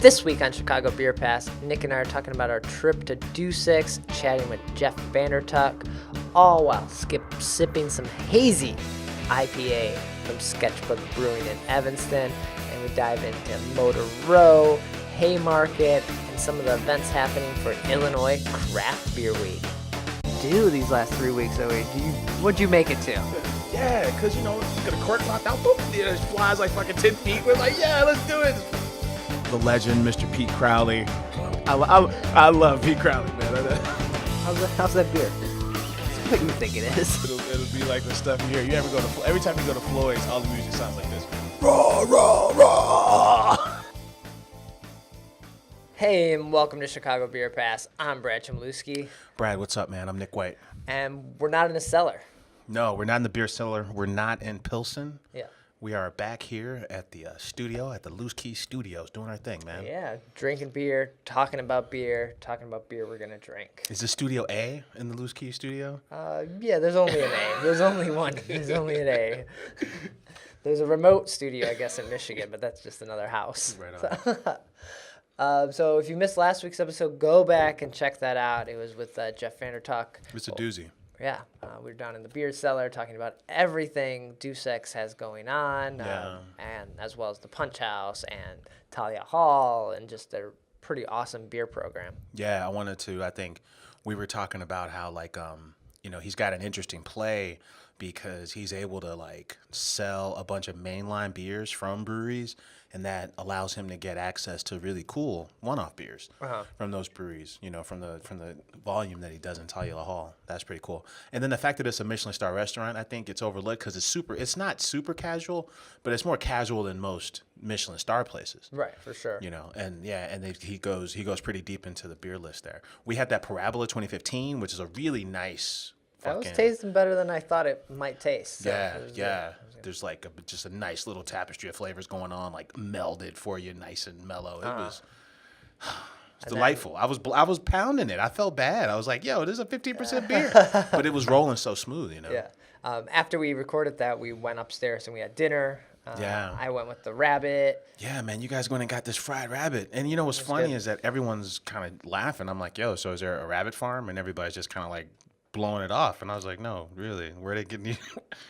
This week on Chicago Beer Pass, Nick and I are talking about our trip to Dusek, chatting with Jeff Vandertuck, all while sipping some Hazy IPA from Sketchbook Brewing in Evanston, and we dive into Motor Row, Haymarket, and some of the events happening for Illinois Craft Beer Week. Do these last 3 weeks, Zoe? What'd you make it to? Yeah, because, you get a cork knocked out, boop, it just flies like fucking 10 feet. We're like, yeah, let's do it. The legend, Mr. Pete Crowley. I love Pete Crowley, man. How's that beer? It's what you think it is. It'll be like the stuff you hear. Every time you go to Floyd's, all the music sounds like this. Raw, raw, raw. Hey, and welcome to Chicago Beer Pass. I'm Brad Chmielewski. Chmielewski what's up, man? I'm Nik White. And we're not in a cellar. No, we're not in the beer cellar. We're not in Pilsen. Yeah. We are back here at the studio, at the Loose Key Studios, doing our thing, man. Yeah, drinking beer, talking about beer we're going to drink. Is this Studio A in the Loose Key Studio? Yeah, there's only an A. There's only one. There's only an A. There's a remote studio, I guess, in Michigan, but that's just another house. Right So, on. so if you missed last week's episode, go back and check that out. It was with Jeff Vandertuck. It's a doozy. Yeah, we were down in the beer cellar talking about everything Dusek has going on, and as well as the Punch House and Talia Hall, and just their pretty awesome beer program. Yeah, I think we were talking about how, he's got an interesting play because he's able to, sell a bunch of mainline beers from breweries, and that allows him to get access to really cool one-off beers from those breweries, from the volume that he does in Talia Hall. That's pretty cool. And then the fact that it's a Michelin star restaurant, I think it's overlooked because it's not super casual, but it's more casual than most Michelin star places. Right, for sure. He goes pretty deep into the beer list there. We had that Parabola 2015, which is a really nice. That was tasting better than I thought it might taste. So yeah. There's just a nice little tapestry of flavors going on, melded for you, nice and mellow. It was delightful. I was pounding it. I felt bad. I was like, yo, this is a 15% beer. But it was rolling so smooth, Yeah. After we recorded that, we went upstairs and we had dinner. I went with the rabbit. Yeah, man, you guys went and got this fried rabbit. And what's funny is that everyone's kind of laughing. I'm like, yo, so is there a rabbit farm? And everybody's just kind of blowing it off, and I was like, no, really, where are they getting you?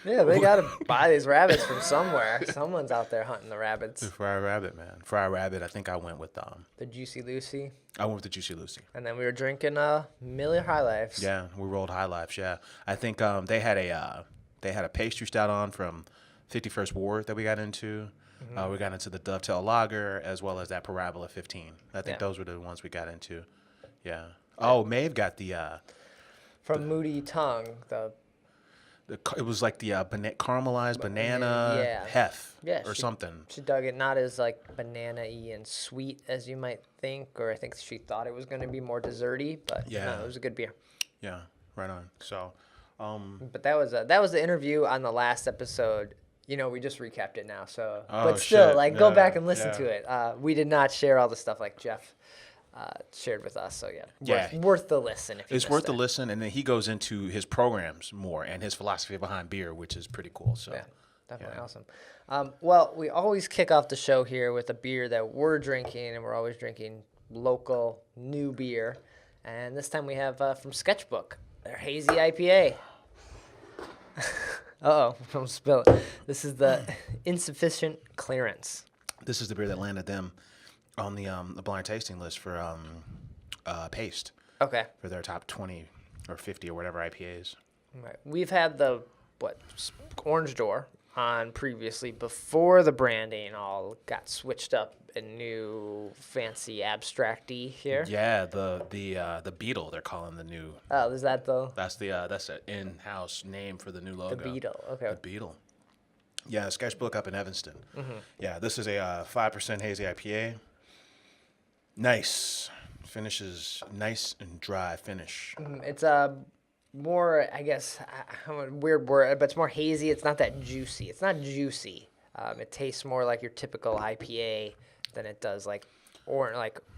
Yeah, they gotta buy these rabbits from somewhere. Someone's out there hunting the rabbits. The fried rabbit, man. Fried rabbit. I think I went with the Juicy Lucy. I went with the Juicy Lucy. And then we were drinking Miller High Lifes. Yeah, we rolled High Lifes. Yeah, I think they had a pastry stout on from 51st Ward that we got into. Mm-hmm. We got into the Dovetail Lager as well as that Parabola 15. I think those were the ones we got into. Yeah. Oh, Maeve got the. From Moody Tongue, it was like the caramelized banana hef or something. She dug it not as banana-y and sweet as you might think, or I think she thought it was going to be more desserty, but no, it was a good beer. Yeah, right on. So, but that was the interview on the last episode. We just recapped it now, so but still, go back and listen to it. We did not share all the stuff like Jeff shared with us, so worth the listen. It's worth the listen, and then he goes into his programs more and his philosophy behind beer, which is pretty cool. So definitely awesome. Well, we always kick off the show here with a beer that we're drinking, and we're always drinking local new beer. And this time we have from Sketchbook, their Hazy IPA. Don't spill it. This is the Insufficient Clearance. This is the beer that landed them on the blind tasting list for Paste. Okay. For their top 20 or 50 or whatever IPAs. Right. We've had the Orange Door on previously before the branding all got switched up and new fancy abstracty here. Yeah, the Beetle they're calling the new. Oh, is that the? That's an in-house name for the new logo. The Beetle. Okay. The Beetle. Yeah, Sketchbook up in Evanston. Mm-hmm. Yeah, this is a 5% hazy IPA. Nice. Finishes nice and dry finish. It's more, I guess, a weird word, but it's more hazy. It's not that juicy. It's not juicy. It tastes more like your typical IPA than it does like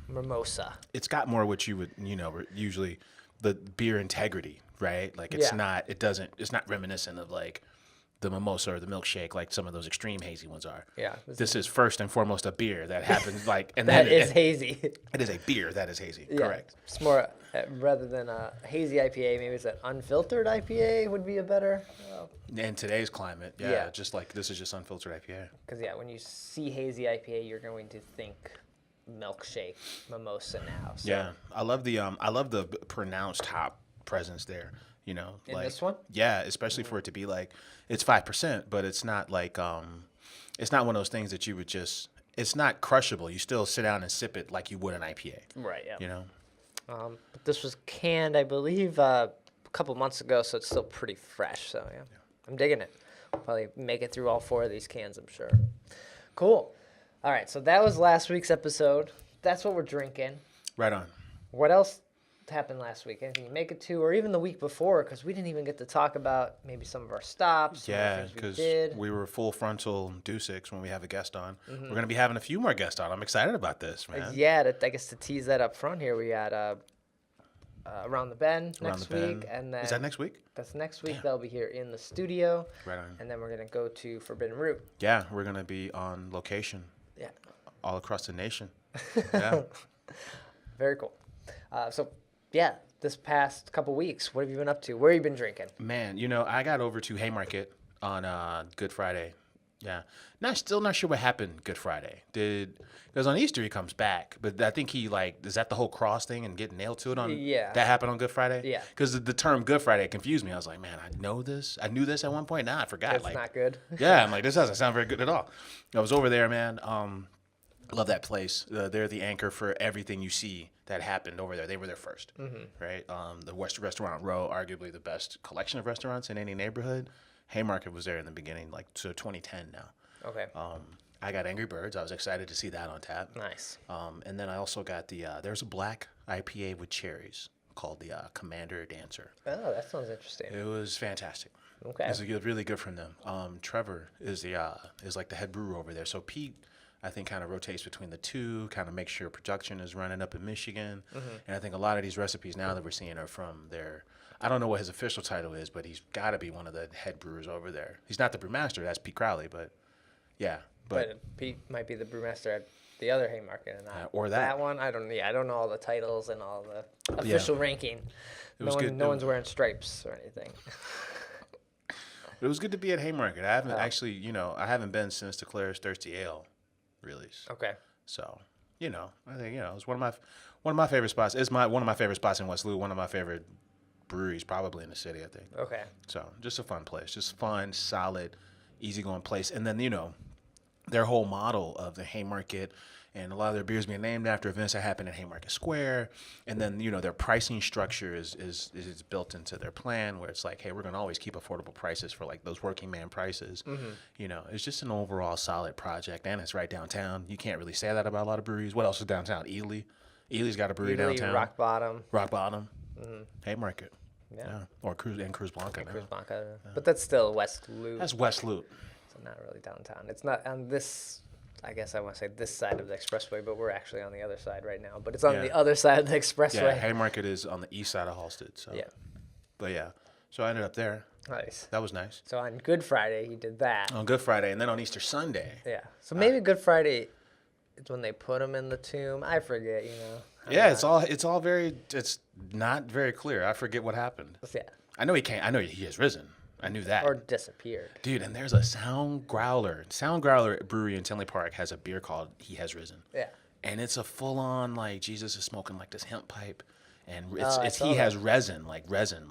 mimosa. It's got more what you would, usually the beer integrity, right? It's not reminiscent of the mimosa or the milkshake like some of those extreme hazy ones are. Yeah. This is first and foremost a beer that happens like, and That then is hazy. It is a beer that is hazy. Yeah, Correct. it's more rather than a hazy IPA. Maybe it's an unfiltered IPA would be a better. In today's climate, Yeah. just like this is just unfiltered IPA. Because when you see hazy IPA, you're going to think milkshake mimosa now. So. Yeah, I love the pronounced hop presence there. You know, In like this one? Yeah, especially for it to be like it's 5%, but it's not like it's not one of those things that you would just. It's not crushable. You still sit down and sip it like you would an IPA. Right. Yeah. You know. But this was canned, I believe, a couple months ago, so it's still pretty fresh. So yeah. I'm digging it. Probably make it through all 4 of these cans, I'm sure. Cool. All right, so that was last week's episode. That's what we're drinking. Right on. What else happened last week? Anything you make it to, or even the week before? Because we didn't even get to talk about maybe some of our stops. Yeah, because we were full frontal Duseks when we have a guest on. Mm-hmm. We're going to be having a few more guests on. I'm excited about this, man. Yeah, I guess to tease that up front here, we got Around the Bend next week. And then is that next week? That's next week. They'll be here in the studio. Right on. And then we're going to go to Forbidden Root. Yeah, we're going to be on location. Yeah. All across the nation. Yeah. Very cool. This past couple weeks, what have you been up to? Where have you been drinking? Man, I got over to Haymarket on Good Friday. Yeah. Still not sure what happened Good Friday. Because on Easter he comes back, but I think he is that the whole cross thing and getting nailed to it on? Yeah. That happened on Good Friday? Yeah. Because the term Good Friday confused me. I was like, man, I know this. I knew this at one point. Now I forgot. It's not good. Yeah, I'm like, this doesn't sound very good at all. I was over there, man. Love that place. They're the anchor for everything you see that happened over there. They were there first, right? The West Restaurant Row, arguably the best collection of restaurants in any neighborhood. Haymarket was there in the beginning, so 2010 now. Okay. I got Angry Birds. I was excited to see that on tap. Nice. And then I also got there's a black IPA with cherries called the Commander Dancer. Oh, that sounds interesting. It was fantastic. Okay. It was really good from them. Trevor is like the head brewer over there. So Pete, I think, kind of rotates between the two, kind of makes sure production is running up in Michigan. And I think a lot of these recipes now that we're seeing are from their, I don't know what his official title is, but he's got to be one of the head brewers over there. He's not the brewmaster, that's Pete Crowley, but yeah. But Pete might be the brewmaster at the other Haymarket, and or that. That one. I don't know all the titles and all the official ranking. No one's wearing stripes or anything. It was good to be at Haymarket. I haven't I haven't been since the Claire's Thirsty Ale release. Okay. So, I think, it's one of my favorite spots. It's one of my favorite spots in West Loop, one of my favorite breweries probably in the city, I think. Okay. So, just a fun place. Just fun, solid, easygoing place. And then, their whole model of the Haymarket and a lot of their beers being named after events that happen in Haymarket Square. And then, their pricing structure is built into their plan where it's like, hey, we're going to always keep affordable prices for like those working man prices. It's just an overall solid project, and it's right downtown. You can't really say that about a lot of breweries. What else is downtown? Ely. Ely's got a brewery downtown. Rock Bottom. Haymarket. Yeah. Or Cruz Blanca. Cruz Blanca. Yeah. But that's still West Loop. That's West Loop. So not really downtown. It's not on this, I guess I want to say this side of the expressway, but we're actually on the other side right now. But it's on the other side of the expressway. Yeah, Haymarket is on the east side of Halstead. So. Yeah. But yeah, so I ended up there. Nice. That was nice. So on Good Friday, you did that. On Good Friday, and then on Easter Sunday. Yeah. So maybe Good Friday is when they put him in the tomb. I forget, Yeah, it's not very clear. I forget what happened. Yeah. I know he has risen. I knew that. Or disappeared. Dude, and there's a Sound Growler. Sound Growler Brewery in Tinley Park has a beer called He Has Risen. Yeah. And it's a full-on, like, Jesus is smoking, like, this hemp pipe. And it's He Has resin, like, the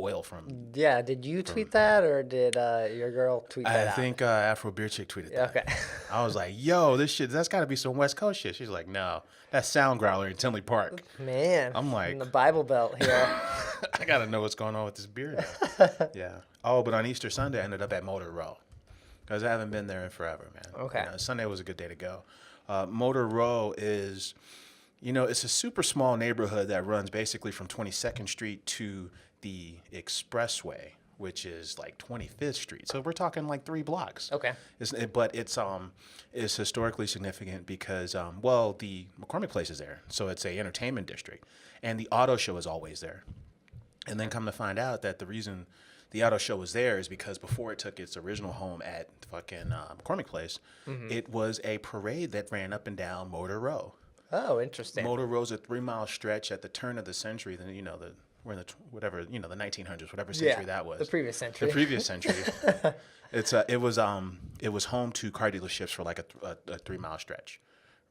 oil from... Yeah, did you tweet that, or did your girl tweet that out? I think Afro Beer Chick tweeted that. Okay. I was like, yo, that's got to be some West Coast shit. She's like, no, that's Sound Growler in Tinley Park. Man. I'm like... in the Bible Belt here. I got to know what's going on with this beer now. Yeah. Oh, but on Easter Sunday, I ended up at Motor Row. Because I haven't been there in forever, man. Okay. Sunday was a good day to go. Motor Row is... it's a super small neighborhood that runs basically from 22nd Street to the Expressway, which is like 25th Street. So we're talking like 3 blocks. Okay. But it's historically significant because, the McCormick Place is there. So it's a entertainment district. And the auto show is always there. And then come to find out that the reason the auto show was there is because before it took its original home at fucking McCormick Place, it was a parade that ran up and down Motor Row. Oh, interesting. Motor Row's a 3-mile stretch at the turn of the century. Then we're in the 1900s, whatever century that was. The previous century. The previous century. It was home to car dealerships for like a 3-mile stretch,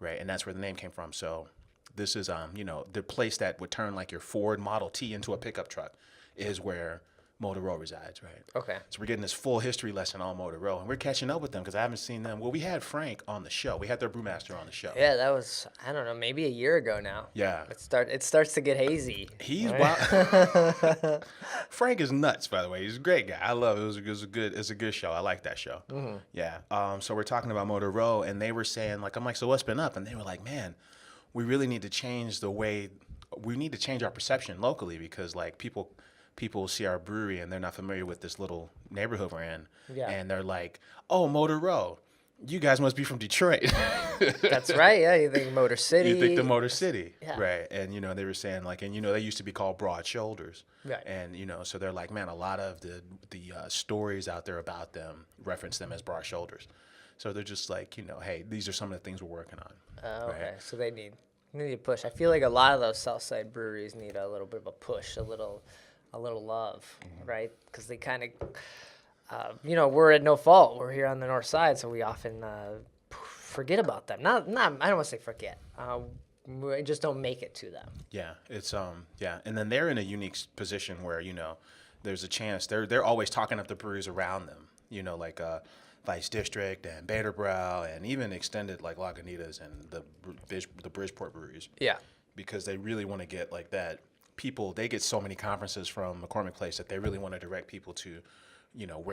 right? And that's where the name came from. So this is the place that would turn like your Ford Model T into a pickup truck is where Motor Row resides, right? Okay. So we're getting this full history lesson on Motor Row, and we're catching up with them because I haven't seen them. Well, we had Frank on the show. We had their brewmaster on the show. Yeah, that was, I don't know, maybe a year ago now. Yeah. It starts to get hazy. He's wild. Frank is nuts, by the way. He's a great guy. I love it. It's a good show. I like that show. Mm-hmm. Yeah. So we're talking about Motor Row, and they were saying, like, I'm like, so what's been up? And they were like, man, we really need to change our perception locally because, like, people see our brewery and they're not familiar with this little neighborhood we're in. Yeah. And they're like, oh, Motor Row. You guys must be from Detroit. That's right. Yeah. You think Motor City. You think the Motor City. Yeah. Right. And, they were saying like, and, they used to be called Broad Shoulders. Right. And, so they're like, man, a lot of the stories out there about them reference them as Broad Shoulders. So they're just like, hey, these are some of the things we're working on. Oh, okay. Right? So they need a push. I feel like a lot of those Southside breweries need a little bit of a push, a little love, right? Because they kind of, we're at no fault. We're here on the north side, so we often forget about them. Not. I don't want to say forget. We just don't make it to them. Yeah, it's and then they're in a unique position where there's a chance they're always talking up the breweries around them. Like Vice District and Baderbrow and even extended like Lagunitas and the Bridgeport breweries. Yeah, because they really want to get like that. People, they get so many conferences from McCormick Place that they really want to direct people to,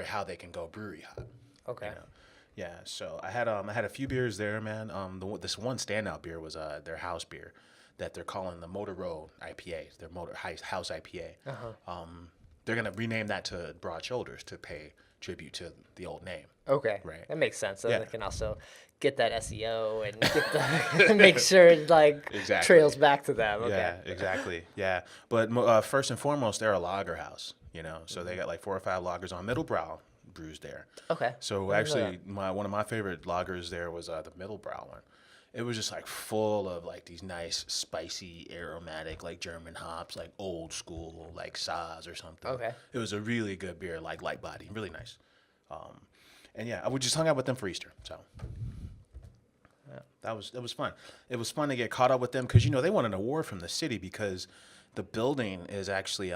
how they can go brewery hop. Okay. Yeah. So I had a few beers there, man. This one standout beer was their house beer that they're calling the Motor Row IPA. Their House IPA. Uh-huh. They're gonna rename that to Broad Shoulders to pay tribute to the old name. Okay. Right. That makes sense. So Yeah. they can also get that SEO and get make sure it Exactly. trails back to them. Okay. Yeah, exactly. Yeah. But first and foremost, they're a lager house, so they got like 4 or 5 lagers on Middlebrow brews there. Okay. So actually, one of my favorite lagers there was the Middlebrow one. It was just like full of like these nice, spicy, aromatic, like German hops, like old school, like Saaz or something. Okay. It was a really good beer, like light body, really nice. And yeah, we just hung out with them for Easter. So yeah, that was fun. It was fun to get caught up with them because they won an award from the city because the building is actually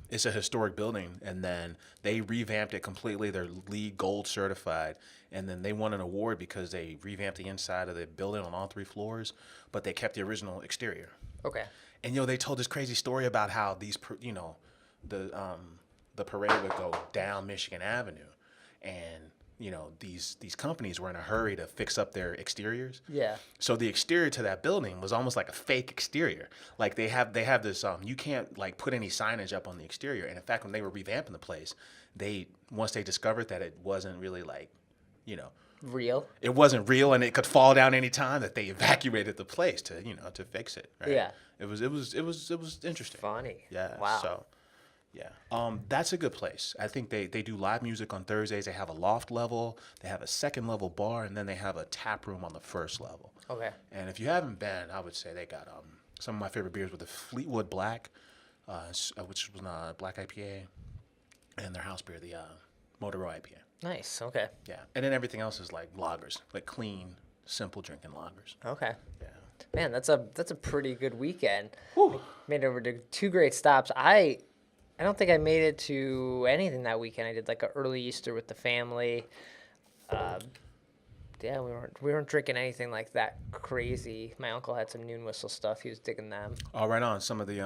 it's a historic building, and then they revamped it completely. They're LEED Gold certified, and then they won an award because they revamped the inside of the building on all 3 floors, but they kept the original exterior. Okay. And they told this crazy story about how these the parade would go down Michigan Avenue, and these companies were in a hurry to fix up their exteriors. Yeah. So the exterior to that building was almost like a fake exterior. Like they have this you can't like put any signage up on the exterior. And in fact, when they were revamping the place, once they discovered that it wasn't really like, Real. it wasn't real and it could fall down any time, that they evacuated the place to fix it. Right? Yeah. It was interesting. Funny. Yeah. Wow. So. Yeah, that's a good place. I think they do live music on Thursdays. They have a loft level, they have a second level bar, and then they have a tap room on the first level. Okay. And if you haven't been, I would say they got some of my favorite beers with the Fleetwood Black, which was a black IPA, and their house beer, the Motor Row IPA. Nice. Okay. Yeah, and then everything else is like lagers, like clean, simple drinking lagers. Okay. Yeah. Man, that's a pretty good weekend. Whew. Made it over to 2 great stops. I don't think I made it to anything that weekend. I did like an early Easter with the family. Yeah, we weren't drinking anything like that crazy. My uncle had some Noon Whistle stuff. He was digging them. Oh, right on. Some of the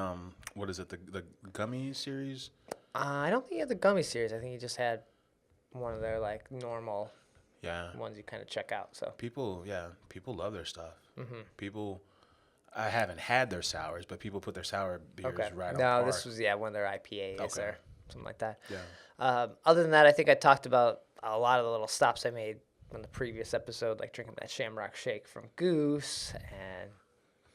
what is it? The gummy series? I don't think he had the gummy series. I think he just had one of their like normal ones you kind of check out. So people love their stuff. Mm-hmm. People. I haven't had their sours, but people put their sour beers right on par. No, this was one of their IPAs or something like that. Yeah. Other than that, I think I talked about a lot of the little stops I made on the previous episode, like drinking that Shamrock Shake from Goose, and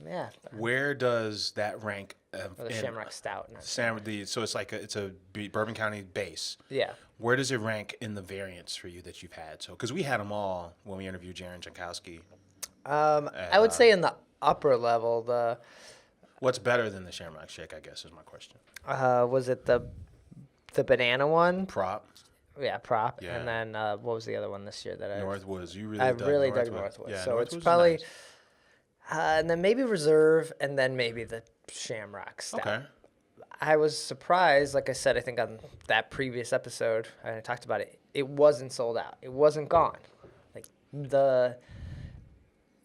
yeah. Where does that rank Or the Shamrock Stout. So it's like it's a Bourbon County base. Yeah. Where does it rank in the variants for you that you've had? So, because we had them all when we interviewed Jaron Jankowski. I would say in the upper level, What's better than the Shamrock Shake, I guess, is my question. was it the banana one? Prop. Yeah, prop. Yeah. And then what was the other one this year that Northwoods. You really I dug really dug Northwoods. Northwoods. Yeah, So Northwoods it's is probably, nice. and then maybe Reserve, and then maybe the Shamrock Stout. Okay. I was surprised, like I said, I think on that previous episode, I talked about it, it wasn't sold out. It wasn't gone. Like,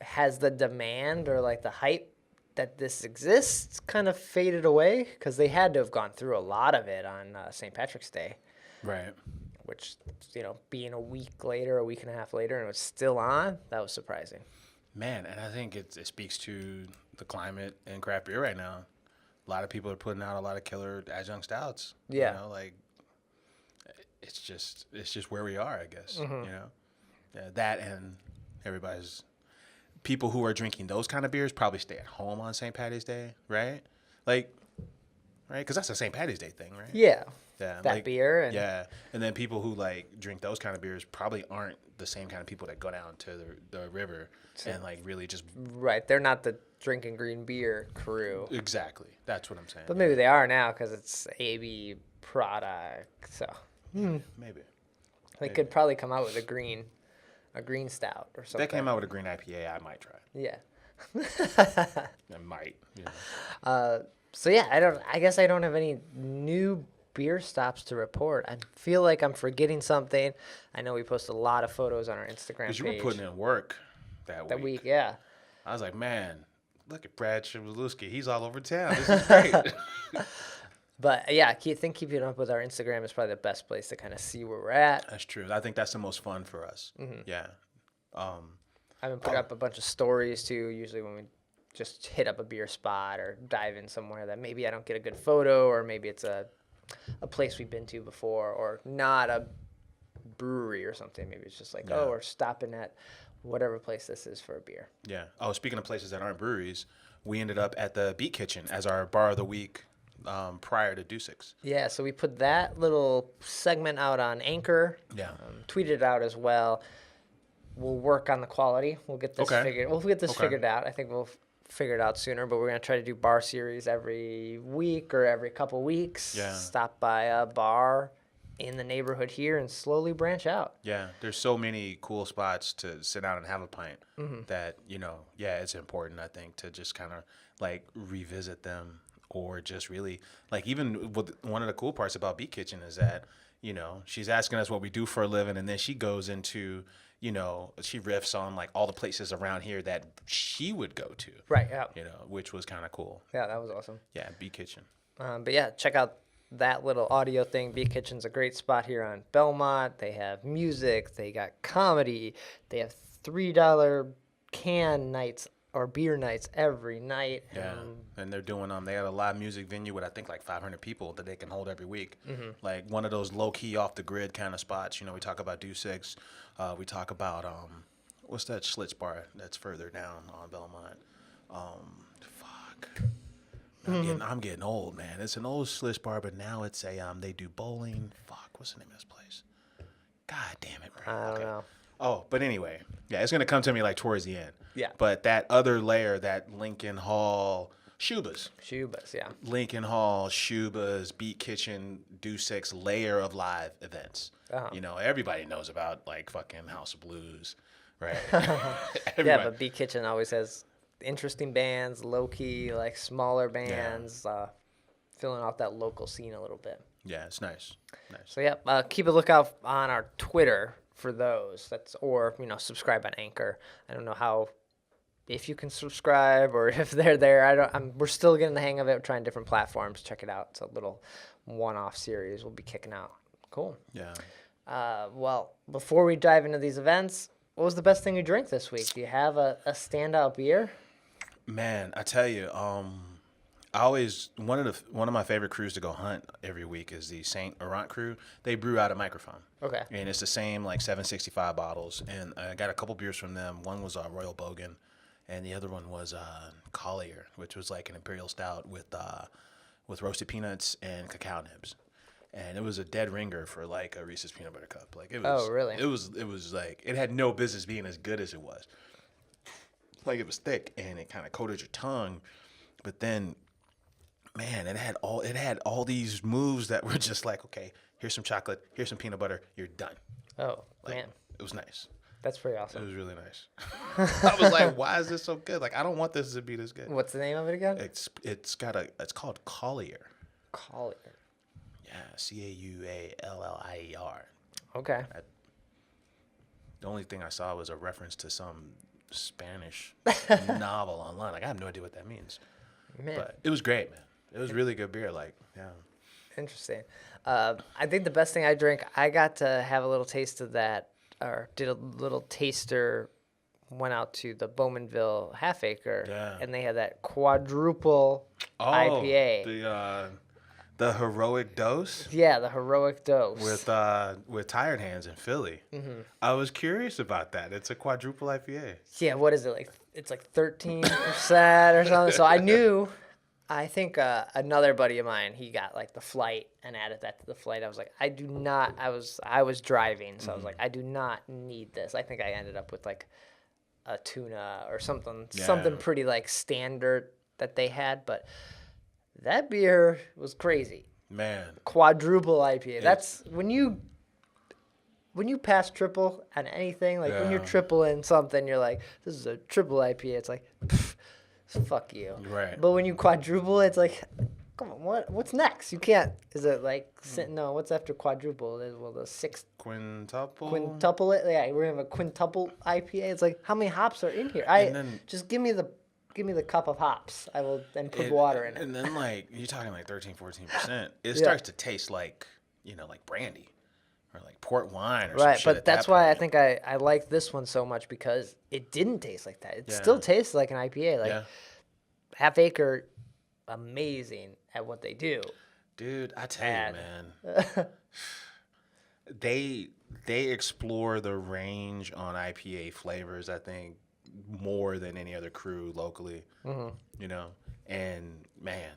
has the demand or like the hype that this exists kind of faded away? Because they had to have gone through a lot of it on St. Patrick's Day. Right. Which, being a week and a half later, and it was still on, that was surprising. Man, and I think it speaks to the climate in craft beer right now. A lot of people are putting out a lot of killer adjunct stouts. Yeah. It's just where we are, I guess. Mm-hmm. Yeah, that and everybody's people who are drinking those kind of beers probably stay at home on St. Patty's Day, right? Right? Because that's a St. Patty's Day thing, right? Yeah. Yeah, that beer. And and then people who drink those kind of beers probably aren't the same kind of people that go down to the river and really just right. They're not the drinking green beer crew. Exactly. That's what I'm saying. But maybe they are now because it's AB product. So maybe they could probably come out with a green stout or something. If they came out with a green IPA, I might try. Yeah. I might. So yeah, I guess I don't have any new beer stops to report. I feel like I'm forgetting something. I know we posted a lot of photos on our Instagram page. Because you were putting in work that week. Yeah. I was like, man, look at Brad Chmielewski. He's all over town. This is great. But yeah, I think keeping up with our Instagram is probably the best place to kind of see where we're at. That's true. I think that's the most fun for us. Mm-hmm. Yeah. I've been putting up a bunch of stories too, usually when we just hit up a beer spot or dive in somewhere that maybe I don't get a good photo, or maybe it's a place we've been to before, or not a brewery or something. Maybe it's just we're stopping at whatever place this is for a beer. Yeah. Oh, speaking of places that aren't breweries, we ended up at the Beat Kitchen as our bar of the week prior to Dusek's. Yeah, so we put that little segment out on Anchor. Yeah. Tweeted it out as well. We'll work on the quality. We'll get this figured. We'll get this figured out. I think we'll figure it out sooner, but we're gonna try to do bar series every week or every couple weeks. Yeah. Stop by a bar in the neighborhood here and slowly branch out. Yeah, there's so many cool spots to sit down and have a pint that, it's important, I think, to just kind of revisit them, or just really even one of the cool parts about Beat Kitchen is that, she's asking us what we do for a living, and then she goes into, she riffs on all the places around here that she would go to. Right, yeah. Which was kind of cool. Yeah, that was awesome. Yeah, Beat Kitchen. But yeah, check out that little audio thing. Beat Kitchen's a great spot here on Belmont. They have music, they got comedy, they have $3 can nights or beer nights every night. Yeah, and they're doing they got a live music venue with I think 500 people that they can hold every week. One of those low key off the grid kind of spots. We talk about Dusek, we talk about what's that Schlitz bar that's further down on Belmont? I'm getting old, man. It's an old Schlitz bar, but now it's they do bowling. What's the name of this place? God damn it, bro. I don't know. Oh, but anyway, yeah, it's gonna come to me towards the end. Yeah. But that other layer, that Lincoln Hall, Shuba's, yeah. Lincoln Hall, Shuba's, Beat Kitchen, Dusek's layer of live events. Everybody knows about fucking House of Blues, right? Yeah, but Beat Kitchen always has interesting bands, low key, smaller bands, filling out that local scene a little bit. Yeah, it's nice. So yeah, keep a lookout on our Twitter for those. Or subscribe on Anchor. I don't know if you can subscribe or if they're there. We're still getting the hang of it. We're trying different platforms. Check it out. It's a little one-off series we'll be kicking out. Cool. Yeah. Well, before we dive into these events, what was the best thing you drank this week? Do you have a standout beer? Man, I tell you, I always one of my favorite crews to go hunt every week is the Saint Laurent crew. They brew out a microphone. Okay. And it's the same 765 bottles, and I got a couple beers from them. One was Royal Bogan, and the other one was Collier, which was like an imperial stout with roasted peanuts and cacao nibs. And it was a dead ringer for like a Reese's peanut butter cup. Like it was. Oh, really? It was like it had no business being as good as it was. Like it was thick and it kind of coated your tongue, but then, man, it had all these moves that were just like, okay, here's some chocolate, here's some peanut butter, you're done. Oh, Like, man. it was nice. That's pretty It awesome. was really nice. I was like, why is this so good? Like I don't want this to be this good. What's the name of it again? It's called Collier. Collier. Yeah, Cauallier. Okay. The only thing I saw was a reference to some Spanish novel online. Like I have no idea what that means. Man, But it was great, man. It was really good beer. Like, yeah. interesting. I think the best thing I drank, I got to have a little taste of that, or did a little taster, went out to the Bowmanville Half Acre, Yeah. and they had that quadruple IPA. The heroic dose Yeah, the heroic dose. with Tired Hands in Philly. Mm-hmm. I was curious about that. It's a quadruple IPA. Yeah, what is it like? It's like 13% or something. So I knew. I think another buddy of mine, he got like the flight and added that to the flight. I was like, I do not. I was driving, so I was like, I do not need this. I think I ended up with like a tuna or something pretty like standard that they had, but that beer was crazy. Man, Quadruple IPA. That's when you pass triple on anything, like when you're Yeah. triple in something, you're like, this is a triple IPA. It's like, pff, fuck you. Right. But when you quadruple, it's like, come on, what's next? You can't. Is it like no? What's after quadruple? Well, the sixth quintuple. Yeah, we're gonna have a quintuple IPA. It's like, how many hops are in here? And then- Just give me the cup of hops. I will then put water in it. And then like you're talking like 13-14%. It starts to taste like like brandy or like port wine or some Right, shit but at that's that why I point. think I like this one so much, because it didn't taste like that. It still tastes like an IPA. Like Yeah. Half Acre, amazing at what they do. Dude, I tell Bad. you, man. they explore the range on IPA flavors, I think, more than any other crew locally. You know, and man,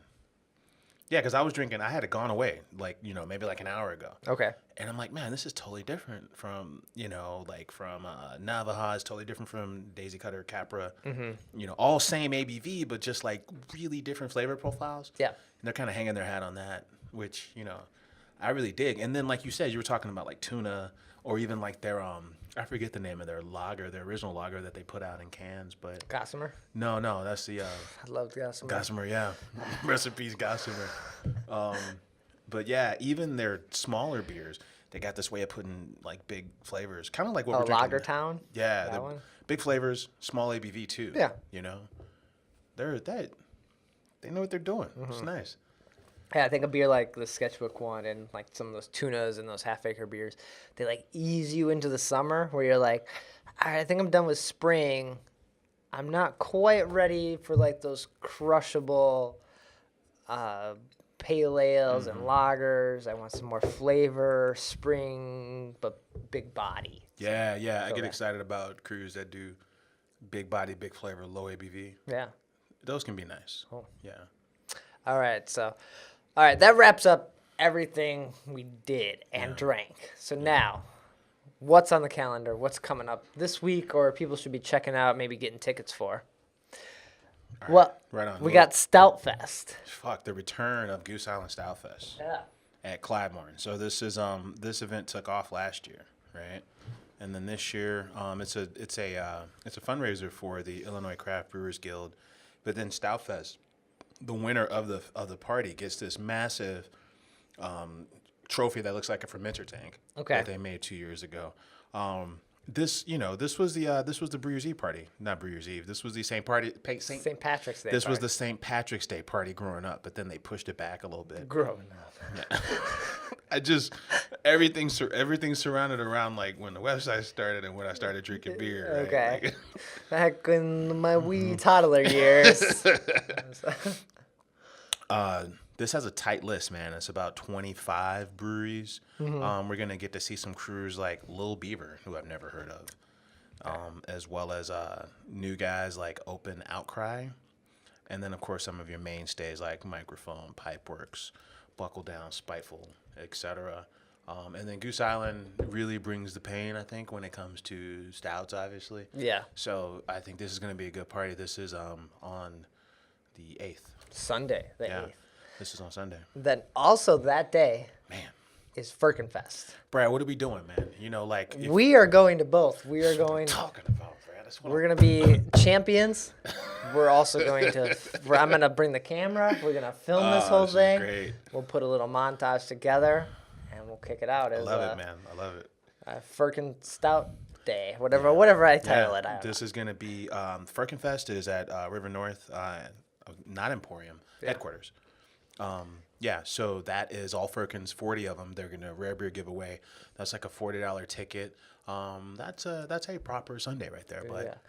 yeah, because I had it gone away like maybe like an hour ago, Okay. and I'm like, man, this is totally different from like from Navajo. It's totally different from Daisy Cutter, Capra. All same ABV, but just like really different flavor profiles. Yeah. And they're kind of hanging their hat on that, which I really dig. And then like you said, you were talking about like tuna, or even like their I forget the name of their lager, their original lager that they put out in cans, but Gossamer. no, that's the I loved Gossamer. Gossamer, yeah. Rest in peace, Gossamer. But yeah, even their smaller beers, they got this way of putting like big flavors, kind of like what we're drinking. Lager Town. Yeah, That the one? big flavors, small ABV too. Yeah. They know what they're doing. It's nice. Yeah, I think a beer like the Sketchbook one and like some of those tunas and those Half Acre beers, they like ease you into the summer where you're like, all right, I think I'm done with spring. I'm not quite ready for like those crushable pale ales and lagers. I want some more flavor, spring, but big body. Yeah. I get that. excited about crews that do big body, big flavor, low ABV. Yeah. Those can be nice. Cool. Yeah. All right, that wraps up everything we did and drank. So now, what's on the calendar? What's coming up this week, or people should be checking out, maybe getting tickets for? Well, right on. we got Stout Fest. Fuck, the return of Goose Island Stout Fest Yeah. at Clybourne. So this event took off last year, right? And then this year, it's a fundraiser for the Illinois Craft Brewers Guild. But then Stout Fest, the winner of the party gets this massive trophy that looks like a fermenter tank that they made 2 years ago. This was the Brewers Eve party, not Brewers Eve. This was the St. Patrick's Day. This was the St. Patrick's Day party growing up, but then they pushed it back a little bit. growing up. Everything surrounded around like when the website started and when I started drinking beer. Right? Okay. Like, Back in my wee toddler years. this has a tight list, man. It's about 25 breweries. We're gonna get to see some crews like Lil Beaver, who I've never heard of. as well as new guys like Open Outcry. And then, of course, some of your mainstays like Microphone, Pipeworks, Buckle Down, Spiteful, etc. And then Goose Island really brings the pain, I think, when it comes to stouts, obviously. Yeah. So I think this is going to be a good party. This is on the 8th. Sunday, the 8th. This is on Sunday. Then also that day Man. is Firkenfest. Brad, what are we doing, man? You know, like... We are going to both. We are going... talking about, Brad. That's what we're going to be champions. We're also going to... I'm going to bring the camera. We're going to film this whole thing. Great. We'll put a little montage together, and we'll kick it out. I love it, man. I love it. Firkin Stout Day, whatever I title it. This is going to be... Firkenfest is at River North, not Emporium, Headquarters. So that is all Firkins, 40 of them. They're going to rare beer giveaway. That's like a $40 ticket. That's a proper Sunday right there. But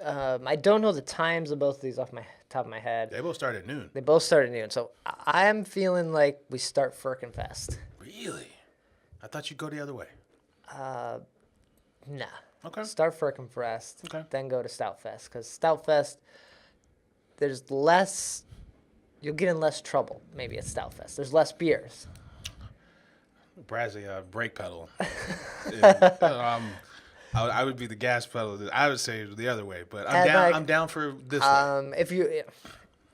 I don't know the times of both of these off my top of my head. They both start at noon. They both start at noon. So I'm feeling like we start Firkenfest. Really? I thought you'd go the other way. Nah. Okay. Start Firkenfest. Okay. Then go to Stout Fest. Because Stout Fest, there's less... You'll get in less trouble, maybe, at Stout Fest. There's less beers. Brad's a brake pedal. I would be the gas pedal. I would say the other way, but I'm down. Like, I'm down for this way.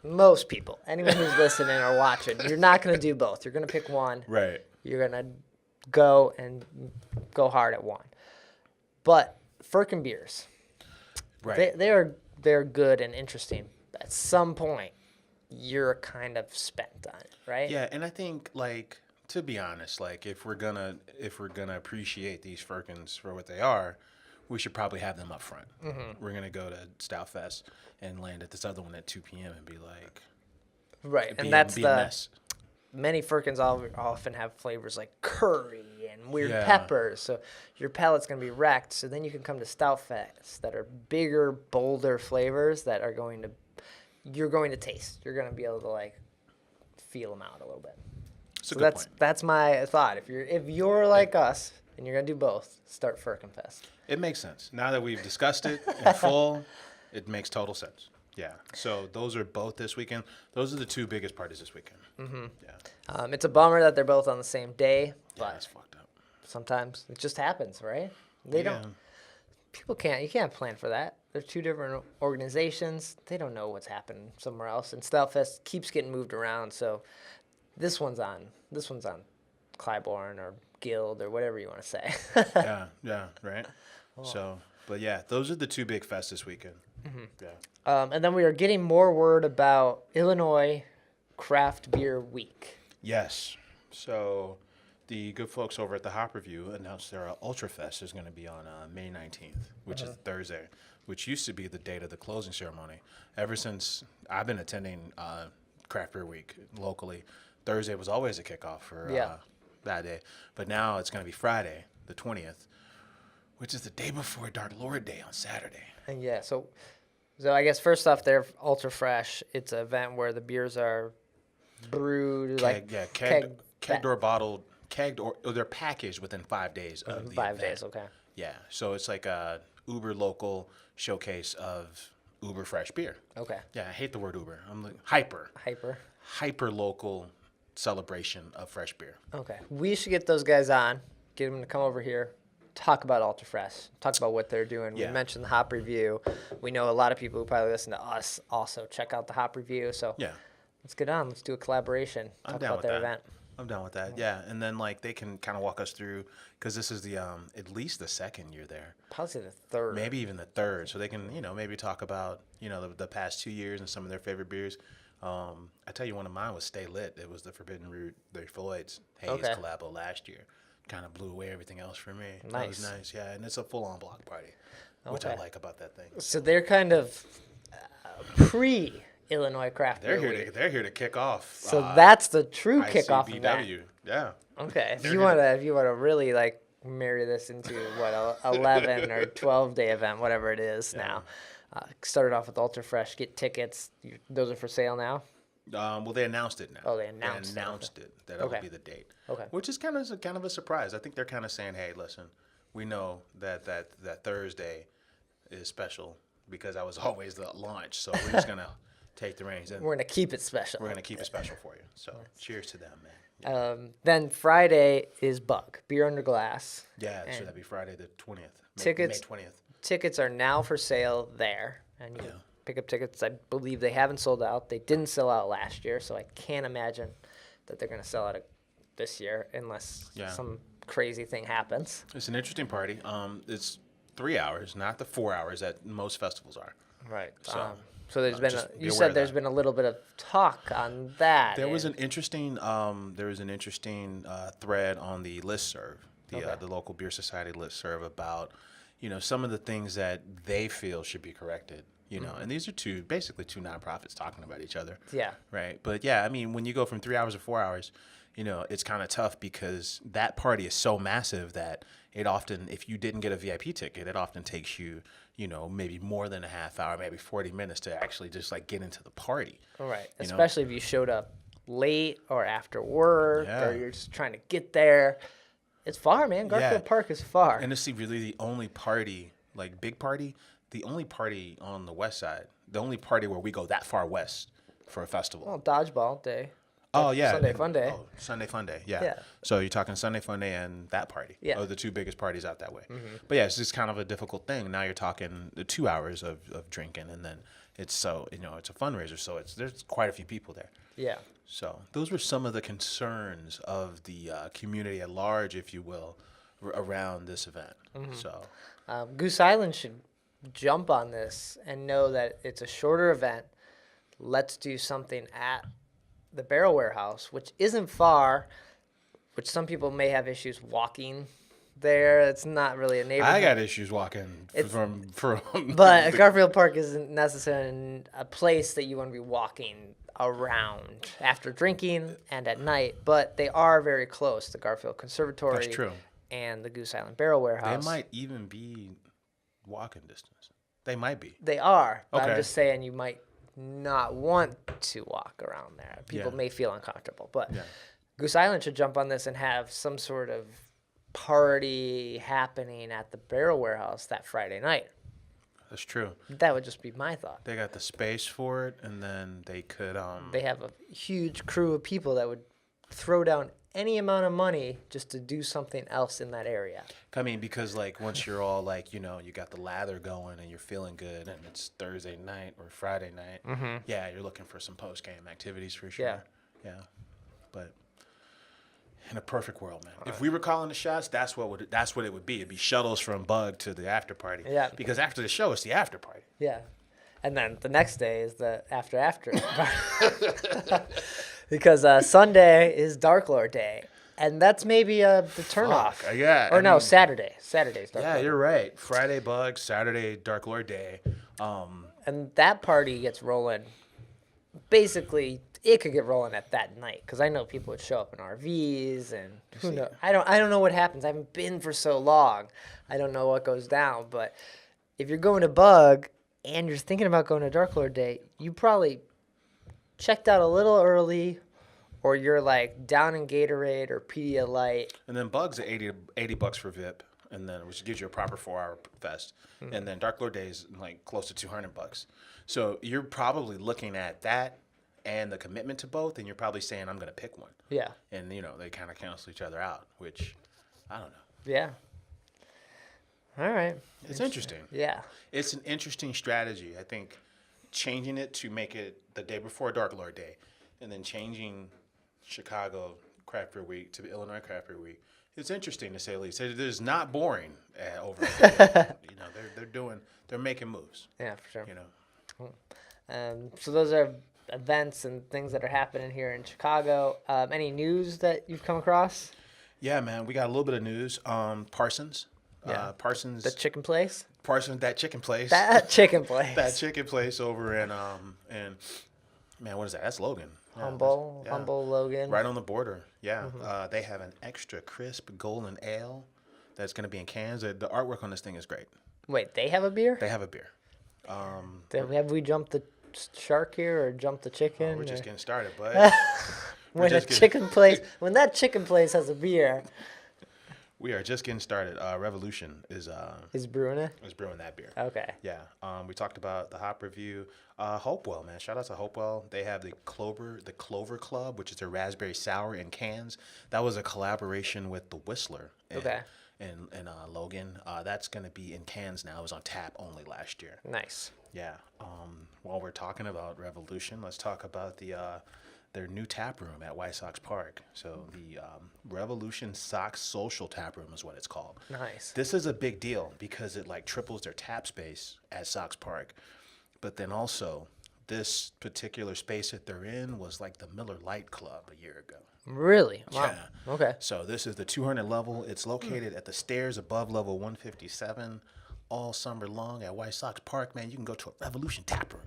Most people, anyone who's listening or watching, you're not going to do both. You're going to pick one. Right. You're going to go hard at one. But Firkin beers, Right. they're good and interesting. At some point, you're kind of spent on it, right? Yeah, and I think, like, to be honest, like, if we're gonna appreciate these Firkins for what they are, we should probably have them up front. Mm-hmm. We're gonna go to Stout Fest and land at this other one at 2 p.m. and be like, right, and that's many Firkins often have flavors like curry and weird peppers, so your palate's gonna be wrecked. So then you can come to Stout Fest that are bigger, bolder flavors that are you're going to taste. You're going to be able to like feel them out a little bit. So that's my thought. If you're like us and you're going to do both, start Firkenfest. It makes sense. Now that we've discussed it in full, it makes total sense. Yeah. So those are both this weekend. Those are the two biggest parties this weekend. Mm-hmm. Yeah. It's a bummer that they're both on the same day. Yeah, that's fucked up. Sometimes it just happens, right? You can't plan for that. They're two different organizations. They don't know what's happening somewhere else. And Stoutfest keeps getting moved around. So this one's on Clybourne or Guild or whatever you want to say. yeah, right. Oh. So, but yeah, those are the two big fests this weekend. Mm-hmm. Yeah. And then we are getting more word about Illinois Craft Beer Week. Yes. So the good folks over at the Hop Review announced their Ultra Fest is going to be on May 19th, which is Thursday, which used to be the date of the closing ceremony. Ever since I've been attending Craft Beer Week locally, Thursday was always a kickoff for that day. But now it's going to be Friday, the 20th, which is the day before Dark Lord Day on Saturday. And so I guess first off, they're ultra fresh. It's an event where the beers are brewed kegged or bottled. Kegged or they're packaged within 5 days of the 5 event. days, okay. Yeah, so it's like a uber local showcase of uber fresh beer. Okay. Yeah, I hate the word uber. I'm like hyper local celebration of fresh beer. Okay, we should get those guys on, get them to come over here, talk about Ultra Fresh, talk about what they're doing. Yeah. We mentioned the Hop Review. We know a lot of people who probably listen to us also check out the Hop Review. So yeah, let's get on. Let's do a collaboration. Talk about their event. I'm down with that. Yeah, and then like they can kind of walk us through because this is the at least the second year there. Probably the third. Maybe even the third. So they can maybe talk about the past 2 years and some of their favorite beers. I tell you, one of mine was Stay Lit. It was the Forbidden Root, the Floyd's Haze collabo last year. Kind of blew away everything else for me. Nice. That was nice. Yeah, and it's a full-on block party, which I like about that thing. So they're kind of pre-Illinois Craft Beer Week. They're here to kick off. So that's the true kickoff event. Yeah. Okay. If you want to really like marry this into what 11 or 12-day event, whatever it is now. Started off with Ultra Fresh. Get tickets. Those are for sale now. Well, they announced it now. Oh, they announced it. That'll be the date. Okay. Which is kind of a surprise. I think they're kind of saying, hey, listen, we know that Thursday is special because I was always the launch. So we're just gonna take the reins and We're gonna keep it special. we're gonna keep it special for you. So cheers to them, man. Then Friday is Bug, beer under glass. Yeah, so And that'd be Friday the 20th. Tickets- May 20th. Tickets are now for sale there, and you can pick up tickets. I believe they haven't sold out. They didn't sell out last year, so I can't imagine that they're gonna sell out this year unless some crazy thing happens. It's an interesting party. It's 3 hours, not the 4 hours that most festivals are. Right. So, So there's been just be you aware said of there's that. been a little bit of talk on that. There was and- an interesting thread on the listserv, the local beer society listserv about, some of the things that they feel should be corrected. And these are basically two nonprofits talking about each other. Yeah. Right. But yeah, I mean, when you go from 3 hours to 4 hours, it's kind of tough because that party is so massive that it often, if you didn't get a VIP ticket, it often takes you, maybe more than a half hour, maybe 40 minutes to actually just like get into the party. All right. you know? Especially if you showed up late or after work Yeah. or you're just trying to get there. It's far, man. Garfield Park is far. And this is really the only party, like big party, the only party on the west side, the only party where we go that far west for a festival. Well, dodgeball day. Oh yeah, Sunday Fun Day. Oh, Sunday Fun Day, yeah. Yeah. So you're talking Sunday Fun Day and that party. Yeah. Are the two biggest parties out that way. But yeah, it's just kind of a difficult thing. Now you're talking the 2 hours of drinking, and then it's it's a fundraiser, so there's quite a few people there. Yeah. So those were some of the concerns of the community at large, if you will, around this event. So Goose Island should jump on this and know that it's a shorter event. Let's do something at the Barrel Warehouse, which isn't far, which some people may have issues walking there. It's not really a neighborhood. I got issues walking from But Garfield Park isn't necessarily a place that you want to be walking around after drinking and at night, but they are very close, the Garfield Conservatory That's true. and the Goose Island Barrel They Warehouse. might even be walking distance. They might be. They are, but I'm Okay. just saying you might not want to walk around there. People Yeah. may feel uncomfortable, but Yeah. Goose Island should jump on this and have some sort of party happening at the Barrel Warehouse that Friday night. That's true. That would just be my thought. They got the space for it, and then they could They have a huge crew of people that would throw down any amount of money just to do something else in that area. I mean, because like once you're all like, you got the lather going and you're feeling good, and it's Thursday night or Friday night, yeah, you're looking for some post game activities for sure. Yeah. But in a perfect world, man, if we were calling the shots, that's what it would be. It'd be shuttles from Bug to the after party. Yeah. Because after the show, it's the after party. Yeah. And then the next day is the after. Because Sunday is Dark Lord Day. And that's maybe the turnoff. Fuck, yeah, Or I no, mean- Saturday. Saturday's Dark Yeah, Lord. you're right. Friday Bug, Saturday Dark Lord Day. And that party gets rolling. Basically, it could get rolling at that night because I know people would show up in RVs and who knows. I don't know what happens. I haven't been for so long. I don't know what goes down. But if you're going to Bug and you're thinking about going to Dark Lord Day, you probably checked out a little early, or you're like down in Gatorade or Pedialyte. And then Bugs at $80 for VIP, and then which gives you a proper 4-hour fest. And then Dark Lord Day is like close to $200. So you're probably looking at that and the commitment to both, and you're probably saying, I'm going to pick one. Yeah. And, they kind of cancel each other out, which I don't know. Yeah. All right. It's interesting. Yeah. It's an interesting strategy. I think changing it to make it the day before Dark Lord Day, and then changing Chicago Craft Beer Week to the Illinois Craft Beer Week. It's interesting to say the least. It is not boring over there. They're making moves. Yeah, for sure. So those are events and things that are happening here in Chicago. Any news that you've come across? Yeah, man, we got a little bit of news. Parsons. Yeah. Parsons. The chicken place? Parsons, that chicken place. That chicken place. That chicken place over in man, what is that? That's Logan. Yeah, Humble, yeah. Humble, Logan. Right on the border. Yeah. They have an extra crisp golden ale that's going to be in cans. The artwork on this thing is great. Wait, they have a beer? They have a beer. Have we jumped the shark here or jumped the chicken? We're just or- getting started, but when a just getting- chicken place, when that chicken place has a beer, We are just getting started. Revolution is brewing it. brewing that beer. Okay. Yeah. We talked about the hop review. Hopewell, man. Shout out to Hopewell. They have the Clover Club, which is their raspberry sour in cans. That was a collaboration with the Whistler. Okay. And Logan. That's gonna be in cans now. It was on tap only last year. Nice. Yeah. While we're talking about Revolution, let's talk about their new tap room at White Sox Park. So the Revolution Sox Social Tap Room is what it's called. Nice. This is a big deal because it like triples their tap space at Sox Park. But then also, this particular space that they're in was like the Miller Lite Club a year ago. Really? Wow. Yeah. Okay. So this is the 200 level. It's located at the stairs above level 157 all summer long at White Sox Park. Man, you can go to a Revolution tap room.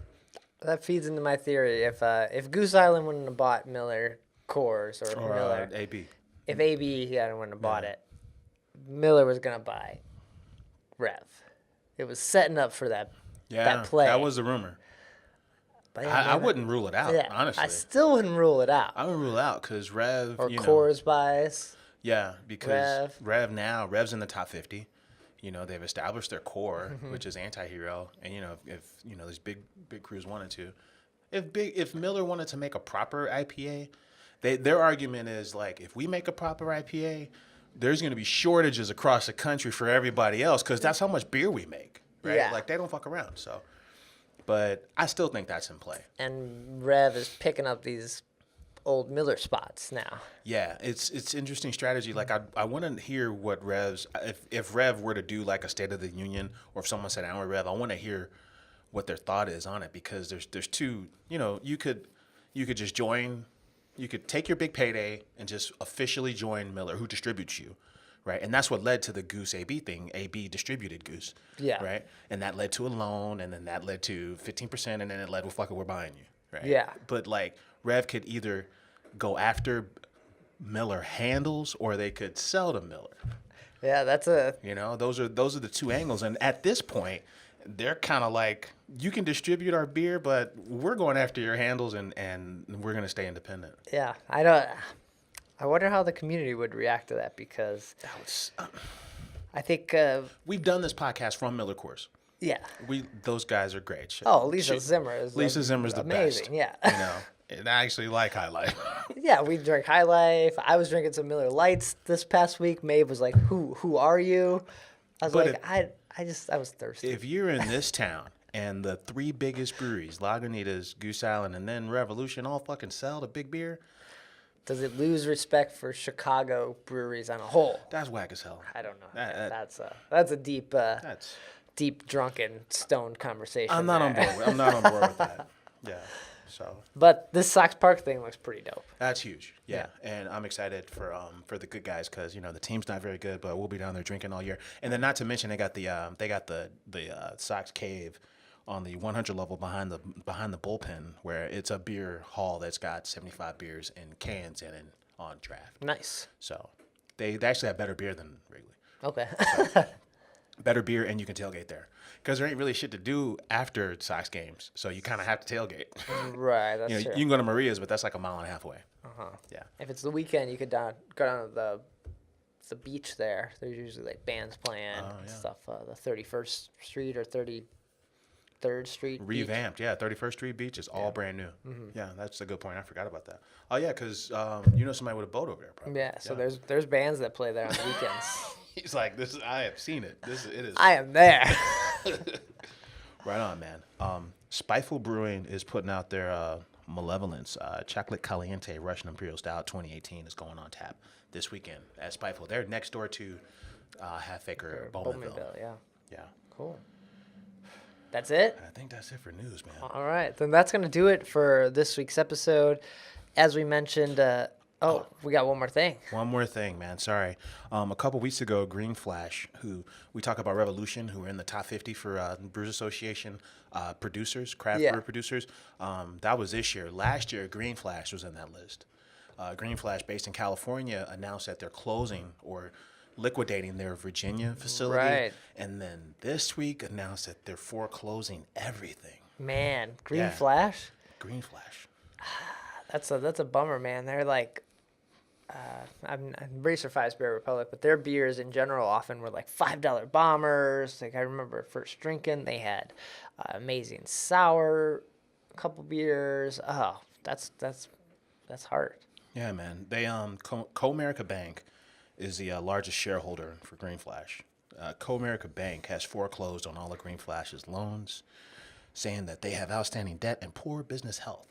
That feeds into my theory. If Goose Island wouldn't have bought Miller Coors or Miller, AB. if AB wouldn't have bought it, Miller was gonna buy Rev. It was setting up for that play. That was the rumor. But I wouldn't rule it out, yeah, honestly. I still wouldn't rule it out. I wouldn't rule it out because Rev, Or Coors buys. Yeah, because Rev's in the top 50. They've established their core, which is anti-hero. And, if these big crews wanted to. If Miller wanted to make a proper IPA, their argument is, like, if we make a proper IPA, there's going to be shortages across the country for everybody else because that's how much beer we make, right? Yeah. Like, they don't fuck around, so. But I still think that's in play. And Rev is picking up these old Miller spots now. Yeah, it's interesting strategy. Like I want to hear what Rev's if Rev were to do like a State of the Union, or if someone said I want Rev, I want to hear what their thought is on it, because there's two. You could just join, you could take your big payday and just officially join Miller, who distributes you, right? And that's what led to the Goose AB thing. AB distributed Goose, Yeah. right? And that led to a loan, and then that led to 15%, and then it led, well, fuck it, we're buying you, right? Yeah. But like Rev could either go after Miller handles, or they could sell to Miller. Yeah, that's a... Those are the two angles. And at this point, they're kind of like, you can distribute our beer, but we're going after your handles, and we're going to stay independent. Yeah, I wonder how the community would react to that, because That was... I think... we've done this podcast from Miller Coors. Yeah. Those guys are great. Lisa Zimmer is Zimmer's the best. amazing, yeah. And I actually like High Life. Yeah, we drank High Life. I was drinking some Miller Lights this past week. Maeve was like, "Who are you?" I was I was thirsty. If you're in this town and the three biggest breweries, Lagunitas, Goose Island, and then Revolution, all fucking sell the big beer, does it lose respect for Chicago breweries on a whole? that's whack as hell. I don't know. That's a deep, that's. deep drunken stoned conversation. I'm not on board. I'm not on board with that. Yeah. So. But this Sox Park thing looks pretty dope. That's huge. Yeah. And I'm excited for the good guys, because the team's not very good, but we'll be down there drinking all year. And then, not to mention, they got the Sox Cave on the 100 level behind the bullpen, where it's a beer hall that's got 75 beers in cans in it on draft. Nice. So they actually have better beer than Wrigley. Okay. Better beer, and you can tailgate there, because there ain't really shit to do after Sox games, so you kind of have to tailgate. Right, that's true. You can go to Maria's, but that's like a mile and a half away. Yeah. If it's the weekend, you could go down to the beach there. There's usually like bands playing and stuff. The 31st Street or 33rd Street Revamped, beach. Yeah. 31st Street Beach is all brand new. Mm-hmm. Yeah, that's a good point. I forgot about that. Oh yeah, because somebody with a boat over there, probably. Yeah. So there's bands that play there on the weekends. He's like, I have seen it. It is. I am there. Right on, man. Spiteful Brewing is putting out their Malevolence Chocolate Caliente Russian Imperial Stout 2018 is going on tap this weekend at Spiteful. They're next door to Half Acre Bowmanville. Yeah. Yeah. Cool. That's it? I think that's it for news, man. All right. Then that's going to do it for this week's episode. As we mentioned, we got one more thing. One more thing, man. Sorry. A couple weeks ago, Green Flash, who we talk about Revolution, who are in the top 50 for Brewers Association producers, craft brewer producers. That was this year. Last year, Green Flash was in that list. Green Flash, based in California, announced that they're closing or liquidating their Virginia facility. Right. And then this week announced that they're foreclosing everything. Man, Green Flash? Green Flash. That's a bummer, man. They're like, I'm very surprised Beer Republic, but their beers in general often were like $5 bombers. Like I remember first drinking, they had amazing sour, a couple beers. Oh, that's hard. Yeah, man. They Co-America Bank is the largest shareholder for Green Flash. Co-America Bank has foreclosed on all of Green Flash's loans, saying that they have outstanding debt and poor business health.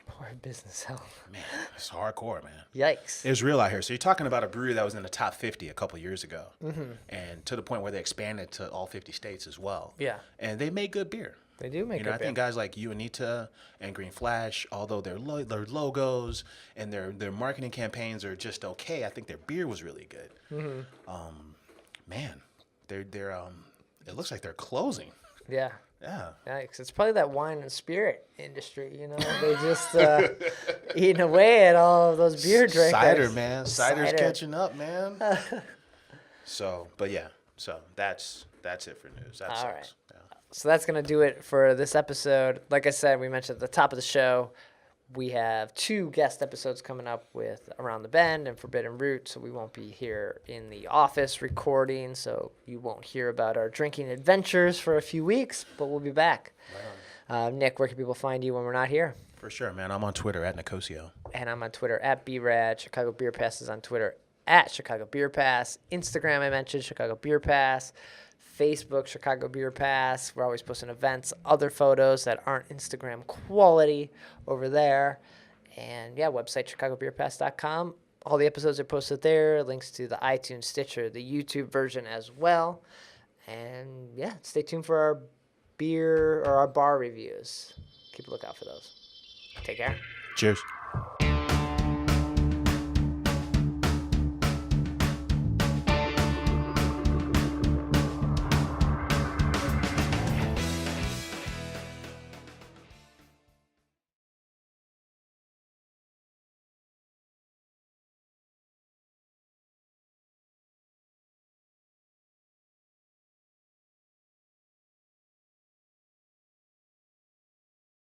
Poor business health. Man, it's hardcore, man. Yikes. It's real out here. So you're talking about a brewery that was in the top 50 a couple years ago, and to the point where they expanded to all 50 states as well. Yeah. And they make good beer. They do make You know, good I beer. think guys like you, Anita, and Green Flash, although their logos and their marketing campaigns are just okay, I think their beer was really good. Man, they're it looks like they're closing. Yeah. Yeah. Yikes. It's probably that wine and spirit industry, you know? They just eating away at all of those beer drinkers. Cider, man. Cider's Cider. catching up, man. So, but yeah. So that's it for news. That All sucks. right. Yeah. So that's going to do it for this episode. Like I said, we mentioned at the top of the show, we have 2 guest episodes coming up with Around the Bend and Forbidden Root, so we won't be here in the office recording, so you won't hear about our drinking adventures for a few weeks, but we'll be back. Right Nick, where can people find you when we're not here? For sure, man. I'm on Twitter at Nicosio. And I'm on Twitter at BRAD. Chicago Beer Pass is on Twitter at Chicago Beer Pass. Instagram, I mentioned, Chicago Beer Pass. Facebook, Chicago Beer Pass. We're always posting events, other photos that aren't Instagram quality over there. And yeah, website, chicagobeerpass.com. All the episodes are posted there. Links to the iTunes, Stitcher, the YouTube version as well. And yeah, stay tuned for our beer or our bar reviews. Keep a lookout for those. Take care. Cheers.